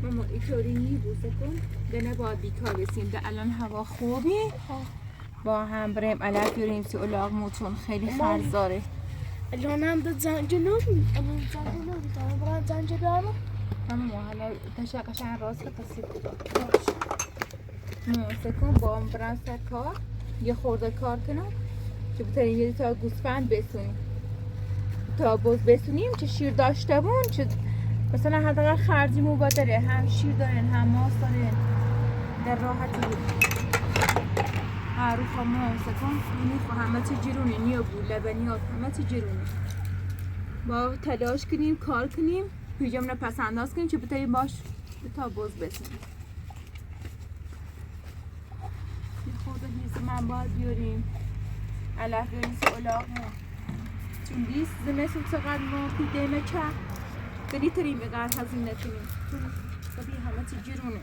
ماما اینطوری بوسه کن دنه باید بیکار بسیم ده الان هوا خوبی با هم بریم علف بیاریم سی الاغ موتون خیلی خرزاره الان هم ده زنجه نوری الان زنجه نوری دارم برای زنجه دارم اما حالا تشقشن راست قصید موسه کن با هم برن سر کار یه خورده کار کنم که بترین یه تا گوسفند بسونیم تا بز بسونیم چه شیر داشته بون چه مثلا حداقل خرجی مو داره هم شیر دارن هم ماست دارن در راحتی هر روز موسه کن میخوا همه چی جرونه نیا بود لبنیات همه چی جرونه با تلاش کنیم کار کنیم پیجامون پس انداز کنیم چه بتاییم باش تا بز بسونیم یه خورده هیز من باید بیاریم علف بیاریم سی الاغمون چون دیست زمستون چقدر ما پیدهمه چه دلی تریم اگر هزینه کنیم چون ببین همه چی جرونه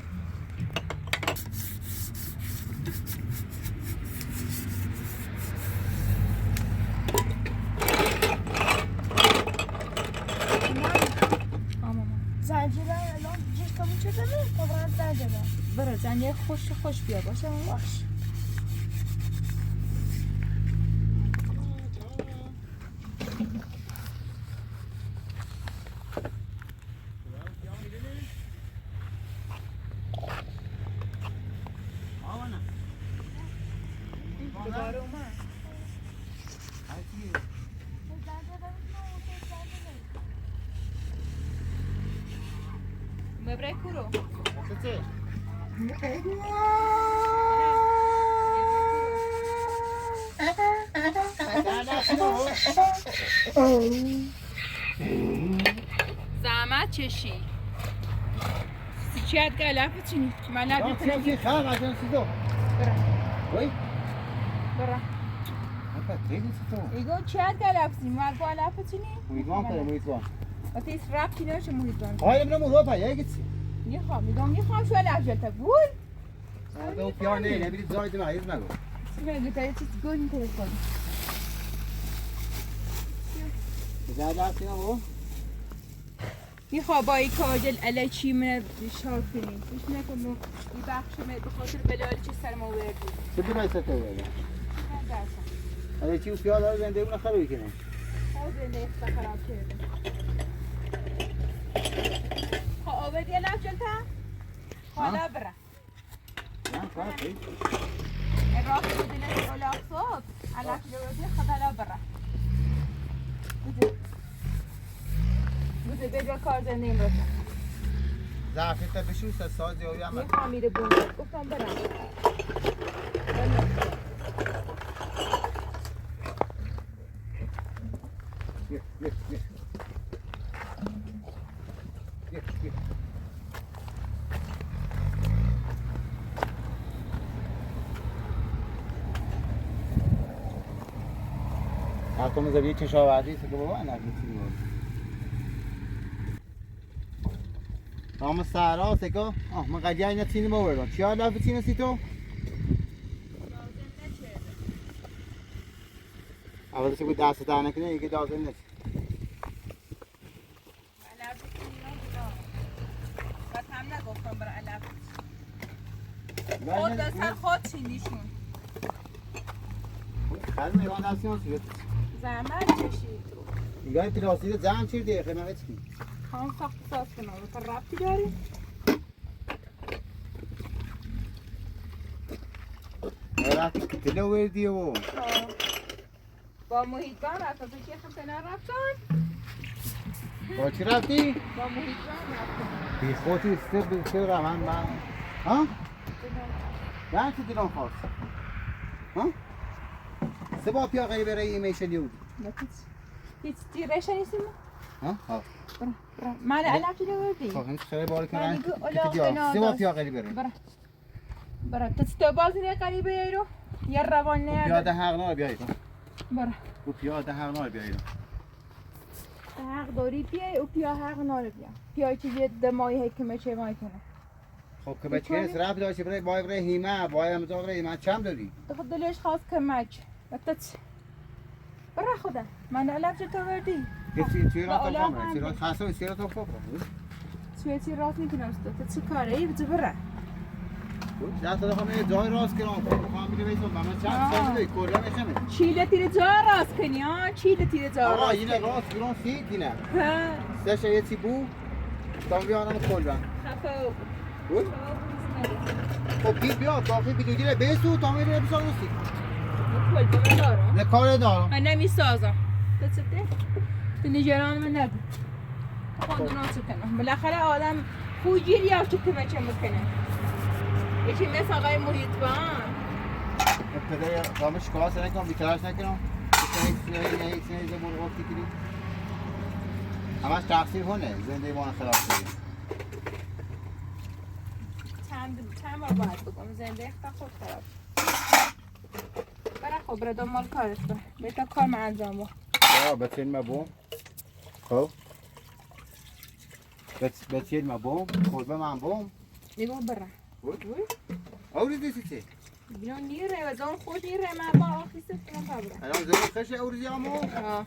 زنجه الان جیش کمون چه داره؟ کبران زنجه برای زنجه خوش بیا باشه باش مبرای کورو زحمت چشی چیت گلف چینی من نبیتونم خواهم از اون سیدو برا وای برا خیلی سیدو ایگو چیت گلف چینی مرگو علف چینی میدوان کنه میدوان و تیس ربطی نشه محیطان های امنا موضوع پایه گیتسی میخوام شو علف جلتا گول دو پیار نه نبیدید زاید معیز نگو سیمه تا یه چیز گل این تلفن بزرد هستی نمو میخواه با این کاجل علی چی من شار کنیم پیش نکن ما این بخش به خاطر بلالی چه سر ما وردی چه برای سته بگم اگه چی پیار داره زنده اون خرابی کنم خواه زنده اختا خراب کرده خواه آوردی علف جلتا حالا برا نه خواهد راست بدونه اولاق صوت علف جلوردی خدا برا بوده بجا کار زنده این باشم ضعفی تا بشون سازی هایی هم میخوام میره بونده گفتم برم حتی مزبیه کشاورزی که بابا نمیسی بود نام سهرا سکا من قدیه اینا تینی ما بردم چی ها لفه تینی سی تو؟ اول چه بود دست در نکنه یکی دازم نشد هم نگفتم برای علف خود دستن خود چینیشون خیلی میوان دستی هم سوید زحمت چشید نگاه پلاستیک زن چیر دیگه خیلی نوید کنی خواهم ساخت ساز کنم تو ربطی داری؟ رفت تلو وردی و با محیط بان رفت تو چیه خب کنار رفتن؟ با چی رفتی؟ با محیط رفتم. بی خودی سر روان من ها؟ ben چی دیدم خواست ها؟ سه با پیا غیبه رای میشه دیود هیچ تیرش نیستیم. ها؟ ها من علف دیده بردی. خب همین خیلی باری کنن من دیگه که دیار سه با پیا غیبه رای برا تو بازی نه قریبه ایرو یا روان نه پیاده حق نار بیایی برا او پیاده حق نار بیایی حق داری بیای او پیا حق ناره بیا پیای چه یه دمایی حکمه چه مای کنه خب که بچه هست رفت داشتی برای برای هیمه بای هم تو برای هیمه چم دادی تو خود دلش خواست کمک بتت برا خدا من علف چه تو بردی یه چی را تو کامره چی را خاصه چی را تو کامره چی راست میکنم تو چه کاره ای بچه برا جا تو دخوام یه جای راست کنم خواهم بیده بیتون من چند سال دیگه کلا میشم چیله تیر جا راست کنی ها چیله تیر جا آقا راست اینه راست بیرون سید اینه ها سه شا یه تی بو تا بیانم کلا خفه بود خب گیر بیا داخل بیدو دیره بیسو تا میره بسا روسی کل به من دارم نه کار دارم من نمیسازم تو چه تو نگران من نبود خواندونا چه کنم بالاخره آدم خویگیری ها چه کمه چه میکنه یکی مثل آقای محیطبان پدر دامه شکاست نکنم بیترش نکنم هیچ نیزه برو وقتی کنیم همش تقصیر کنه زنده ما خراب کنیم چند بار باید بکنم زنده اختا خود خراب برای خب برای مال کارت بر بهتا کار من انجام با بچین ما بوم خب بچین ما بوم کلبه من بوم نگاه برای اوری دیسی چه؟ بیان نیره و زان خود نیره من با آخی سفت کنم پا برای الان زمان خش اوری دیامو؟ آه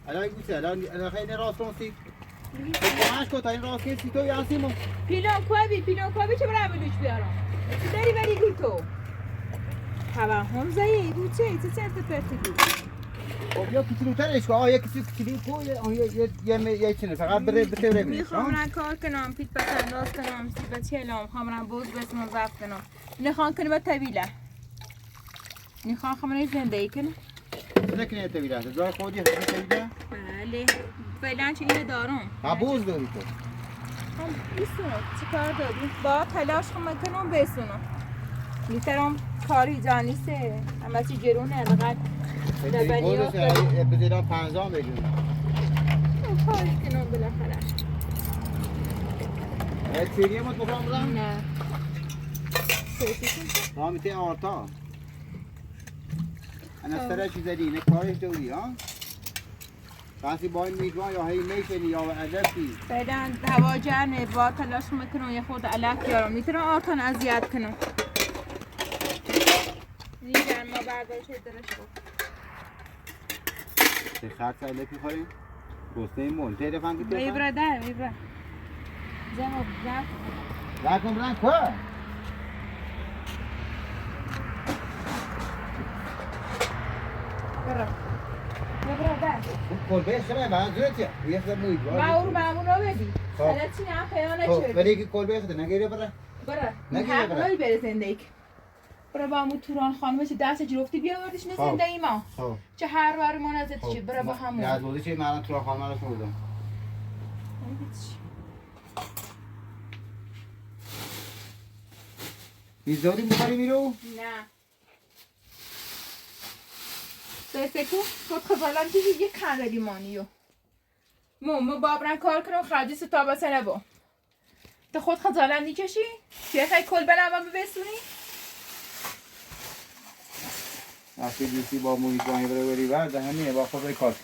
الان گوشه الان خیلی راست راستی کمش کن تا این راست کسی تو یاسیمو پیلان کوابی چه برای بلوش بیارم چه داری بری گو تو توهم زایی گو چه چه پرتی گو خب یا کتلوترش کن آه یکی کتلو کو یه چنه فقط بره بره میخوام رن کار کنم پیت بس انداز کنم سیب چلام خواهم رن بوز بسنم زفت کنم نخوام کنم با طویله نخوام خواهم زندگی کنم نکنه طویله جای خودی خیلی طویله بله فعلا چه اینه دارم بوز داری تو هم بیستونم چه کار داری؟ با تلاش خواهم کنم بسونم میترم کاری جا نیسته اما چی گرونه لقد لبنی ها خیلی بزیران 50 میلیون کاری کنم بالاخره چیگه مت بخورم بودم؟ نه رامیته آرتا انا سره چی زدی نه کارش دوری ها؟ کسی با این میگوان یا هی میشنی یا علفی فعلا هوا جرمه با تلاش میکنم یه خود علف بیارم میتونم آرتان اذیت کنم این گرما برداشت درش بود چه خرچ علفی خوریم؟ گسته این مول تیره فنگی تیره میبره در میبره جواب رکن برن که برو میبره در کلبه خیلی برن زورتیه یه خیلی موید ما او مامون رو بدی خب. حالا چی نه خیانه خب چردی ولی که کلبه خیلی نگیره بره برو نگیره حق برو. نایی بره زندگی برو با همون توران خانمه چه دست جرفتی بیاوردش نه خب. زندگی ما خب چه هر بار ما نزد چی برو با همون از بودی چه من تو را خانم رو شدم بیزاری بخوری میرو؟ نه سکو خود خزالان دیگه یک کنده لیمانیو ما بابرن کار کنم خرجی ستا بسه نبا تو خود خزالان نیکشی؟ چیه خیلی کل بلم بسونی؟ وقتی دوستی با مویز بانی بره بری برد همیه با خود کار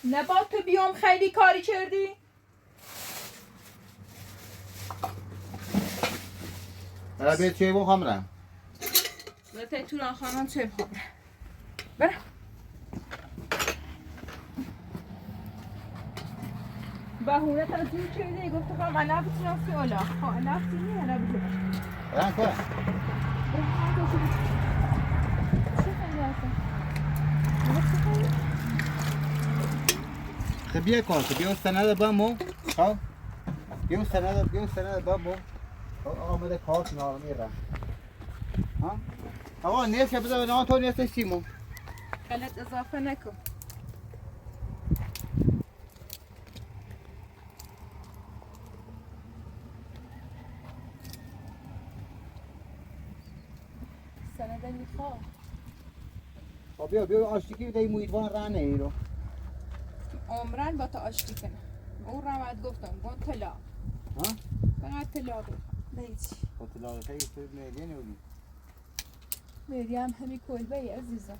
نه با تو بیام خیلی کاری کردی؟ برای بیت چه بخوام رم برای توران خانم چه بخوام برم بهونه تا زور کرده گفت خواهم من نبتونم که اولا خواه نفتی نیه نبتونم برم که خب بیا کار خب بیا استنده بامو خب بیو سند بابا آمده کارت نارو میرم ها آقا نیست که بذار نه تو نیستش سیمو غلط اضافه نکن. سنده میخواد. بیا آشتی که دیگه مویدوان رانه ای رو عمرن با تو آشتی کنه. اون رمت گفتم گون طلا. ها؟ فقط طلا بخوام. نیچی. با طلا خیلی سوید میدی نودی. مریم همی کلبه ای عزیزم.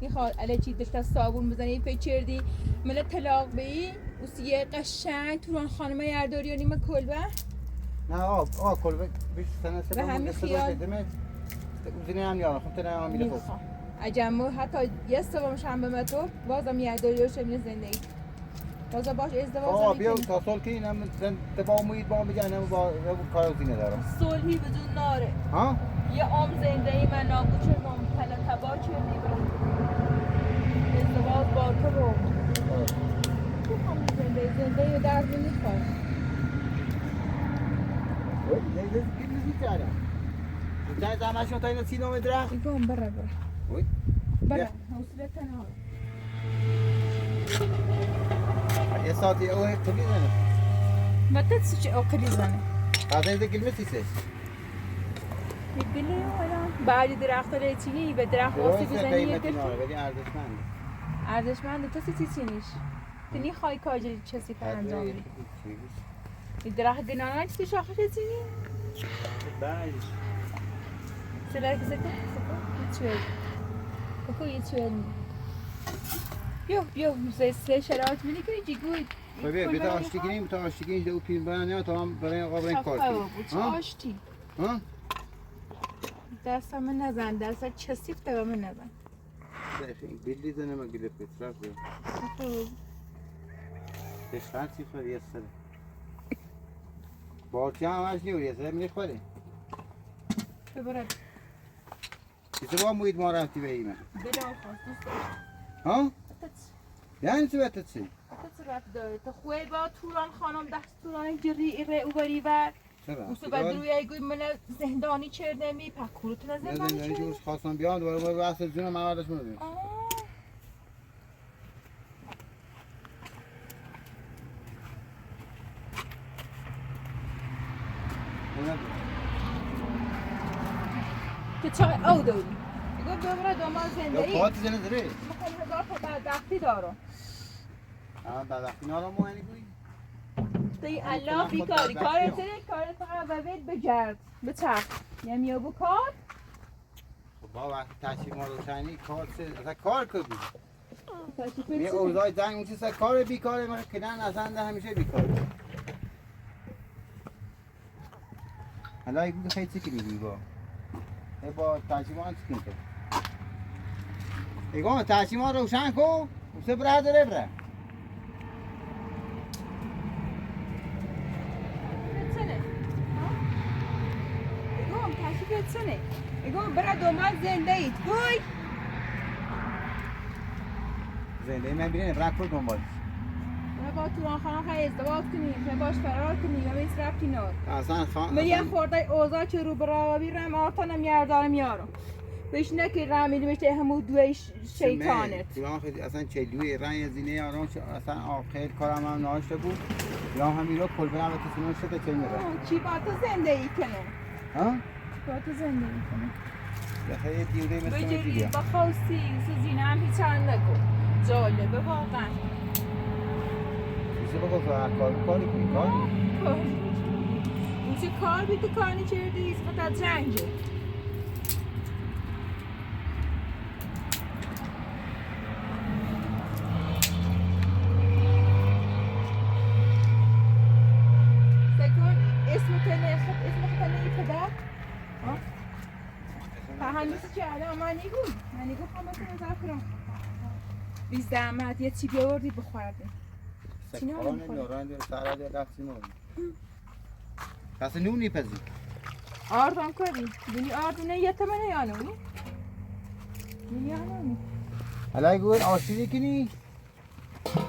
میخواد علی چی داشت صابون بزنی پیچردی مل طلاق بی وسیه قشنگ تو خانم یرداری و نیم کلبه. نه کلبه بیش سنه به همین خیال. زینه هم یارم خب تنه هم میره خوب عجمو حتی یه سومش هم به من تو بازم یرداری و شمینه زندگی بازم باش ازدواج بیا تا سال که اینم با امید با بگن هم با کار زینه دارم صلحی بدون ناره ها یه عمر زندگی من نابود شد تلا تبا کردی ازدواج با تو رو تو همین زندگی و درد نمیخواد نه گیری کردم چند زمانشون تا این 30 درخت بگم بره وای بره حوصله تنها یه ساعتی اوه تو بیزنه متى تسوي أكل زنه بعدين ده كلمتي سه می‌بینی الان بعد درخت رتینی به درخت واسه بزنی یه ولی ارزشمند ارزشمند تو سی چینیش تنی خواهی کاجری چسی پر انجام بدی این درخت گنانه چی شاخه رتینی باش سلام کسکو یه بکو یه چویل بیو سه شرایط می‌دی که جیگوی بیا آشتی کنیم تا آشتی کنیم دو پیم برن تا هم برای آقا برای کار کنیم چه آشتی ها دست من نزن دست چسیفته به من نزن بیلی زنه ما گیره پترا تشخان سیفر یه سر بارتی هم همش نیو یه سر میخوری ببرد بیسه با موید ما رفتی به ایمه بلا خواست دوست ها؟ داشت یعنی چه بهت چی؟ تو رفت داره تو خوی با توران خانم دست توران جری ایره او بری بر چرا؟ اوسو بدروی ایگوی من زندانی چرده می پکورو تو زندانی یه چرده؟ خواستم بیان دوباره با اصل جون موادش مونده که چای او داری ایگو ببره دومان زنده ای پاتی زنه داره مخوام هزار تا بدبختی دارم بدبختی نارم مو یعنی گوی دی الله بیکاری کارت فقط وید بگرد بچرخ یعنی بو کار با وقتی تشریف ما روشنی کار اصلا کار که بود یه یه اوضاع زنگ اون چیزا کار بیکاره ما کنن اصلا همیشه بیکاره حالا یه خیلی چی کنی با تشریف ما چی کنی ایگو تشریف ما روشن کن اوسه بره داره بره بتسنه ایگو برای دومان زنده اید گوی زنده من بیرین رک رو دنبالش با توران خانم خیلی ازدواج کنیم باش فرار کنیم و بیس رفتی نار اصلا مریم خورده اوضاع چه رو برا بیرم آرتانم یاردارم یارم بهش نکی رامیدی بهش همو دوی شیطانت اصلا چلوی رنگ زینه آرام اصلا آخر کارم هم ناشته بود یا همین رو کل برم و تسیمون شده چه میره چی با تو زنده ای کنه ها؟ با تو زنده ای کنه بخیه دیوره مثل من بجری دیگه با خواستی زینه هم هیچ هم نکن جالبه واقعا بیشه بخور کاری کنی کار اون چه کار بی تو کار نکردی فقط جنگه اسم خطنه ای پدر؟ هنوزی که الان من نیگو خواهم تو نظر کنم بی زحمت یه چی بیاوردی بخوردیم سکان نوران دیر سارا دیر رفتی نور کسی نونی پزی آردم کردی دونی آردونه یه تمنه یا نونی؟ دونی یا نونی؟ حالا گوید آشیری کنی؟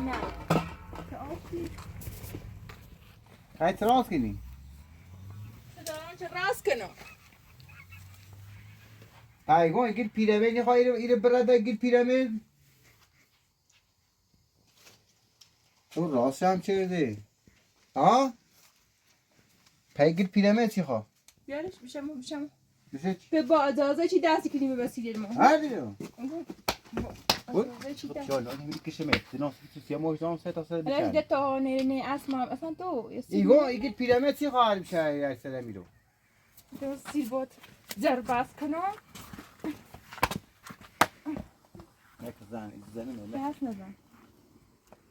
نه که آشی اعتراض کنی دارم چه راست کنم ایگو گیر پیرامید خواهی ایره برده گیر پیرامید اون راست هم چه ده ها پای گیر پیرامید چی خواه بیارش بیشم میشه چی به با اجازه چی دستی کنیم به وسیله ما هر دیگه اجازه چی دستی شالا نمیدی کشه میت نه سیا موجودم سه تا سه الان بیشتر دیگه تا نه اسمم اصلا تو ایگو ایگیر پیرامید چی خواهی بشه ای سلمی رو تو سیر بود جرباس کنم یک زن نه دست نزن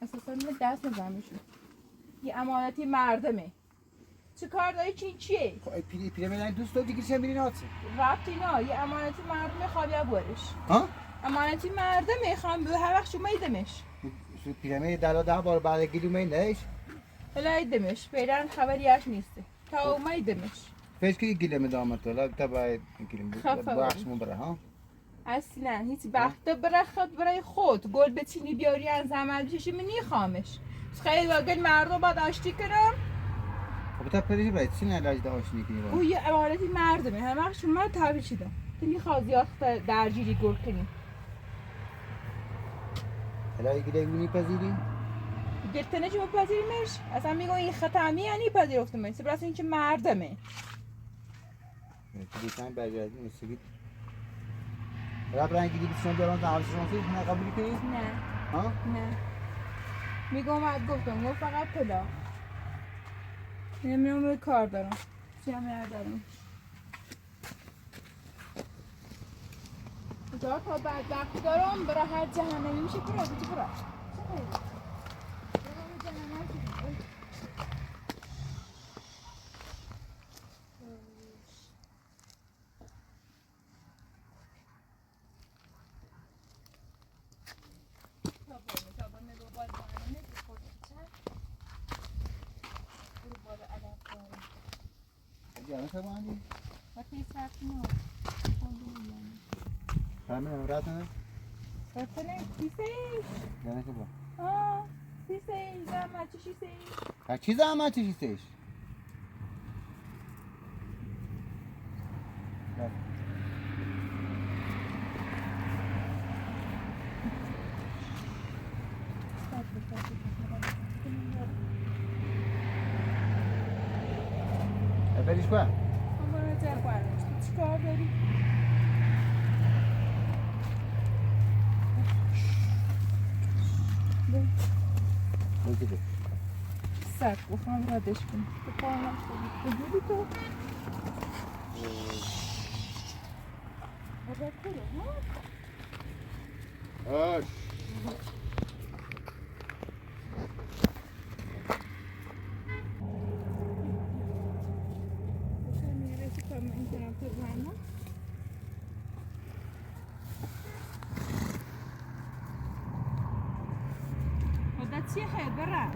اساسا من دست نزن میشون یه امانتی مردمه چه کار داری چیه پیرامید دوست داری دیگه چه میری ناتسی ربطی نه یه امانتی مردمه خواب برش ها امانتی مردمه خوام به هر وقت شما ایدمش پیرامید دلا 10 بار بعد گیلو می نیش هلا ایدمش فعلا خبری اش نیسته تا ما ایدمش فکر کی گیله می دامت ولی تبع گیله خفه بخشمون بره ها اصلا هیچ وقت برای خود گل بچینی بیاری از زحمت بشی من نیخوامش خیلی واقعا مردم باید آشتی کنم خب تا پریش باید چی علاج داشت میکنی او یه امانتی مردمه همه وقت شما تحویل شدم تو نیخواد زیاد درگیری گل کنی علاج گیله میپذیری گرتنه چه بپذیریمش اصلا میگم این خطمی یعنی پذیرفتمش برای اینکه مردمه دیدن برگردی مسیگی رب رنگی دی بیشتر بیارن دعوت شما فکر نه قبول کنی نه ها نه میگم بعد گفتم فقط پلا نمیدونم به کار دارم جمعه دارم تا بعد وقت دارم برای هر جهنمی میشه برای بچه برای جانه چه باندی وقتی سخت نه همه امرات نه رفتنه کیسهش جانه چه با کیسهش زحمت چه کیسهش هر چیز زحمت چیزش بریش کن اما رجع برش تو چی کار داری؟ بگیره سگ بخوام ردش کنم تو پاهم شدی بگیری تو؟ بابا کنه ها؟ آش بسه میرسی کنم این طرف تو زنم مدت چیه خیلی برم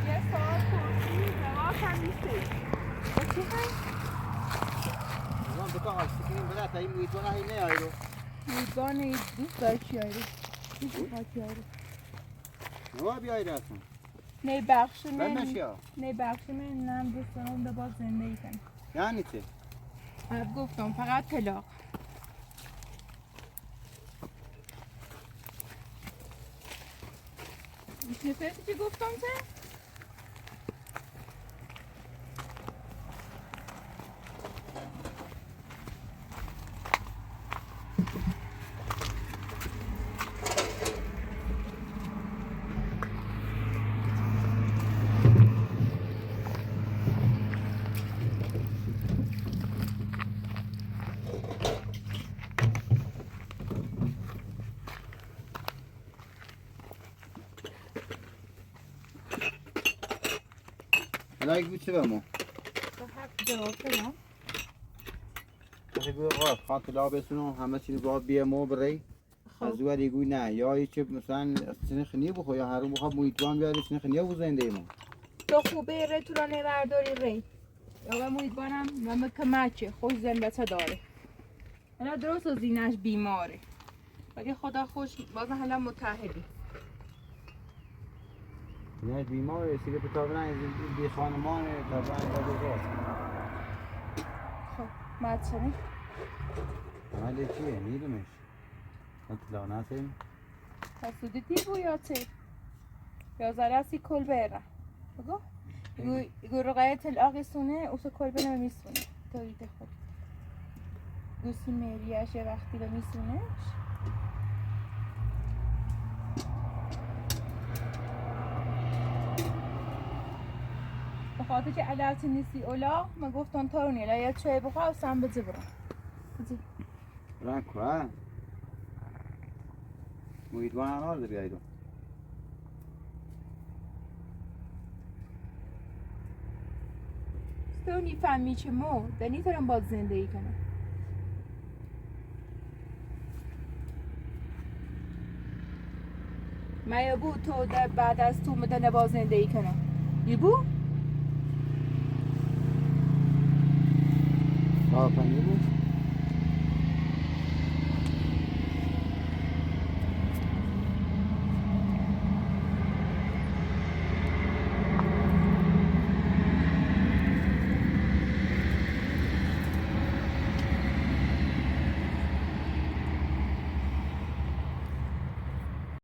یه ساعت پرسی جواب هم نیسته با چی هست؟ وان بکن آشتی کنیم بده تا این مویتون هایی نیایی رو میزبان دوست داری چی هایی رو؟ دوست داری چی هایی رو؟ نوا بیایی رو اصلا نه بخش من بندشی ها نه بخش من نم دوست دارم به باز زندگی کنم یعنی چه گفتم فقط طلاق میشنفه چی گفتم چه؟ الان یک بود چه بمون با حق جواب کنم وقتی بگو آقا خواهد طلا بسونم همه چیز باید بیامو بری از او دیگوی نه یا هیچ مثلا سنه خنیه بخو یا هر اون بخواب مویتوان بیاری سنه خنیه بو زنده ما تو خوبه ری تو را نورداری ری یا به مویدبانم و مکمچه خوش زن بچه داره اینا درست و زینش بیماره ولی خدا خوش بازم حالا متحدی نه بیمار است که بتابرن بی خانمان تابرن بابا خب ماتشنی عمل چیه نیدمش اطلاع نسیم حسودی بو یا چه یا زراسی کل بیره بگو يقول رغاية الأغصنة وسكول بنا ميسونة توري تخد گوسی مریاش یه وقتی به میسونش بخاطر که علت نیستی اولا ما گفتن تارونی لا یا چای بخوا و سم بزی برم بزی برن که مویدوان آنار در گایدو ستونی فهمی چه مو دنی ترم باز زندگی کنم ما بو تو در بعد از تو مدن باز زندگی کنم یبو؟ آفنی بود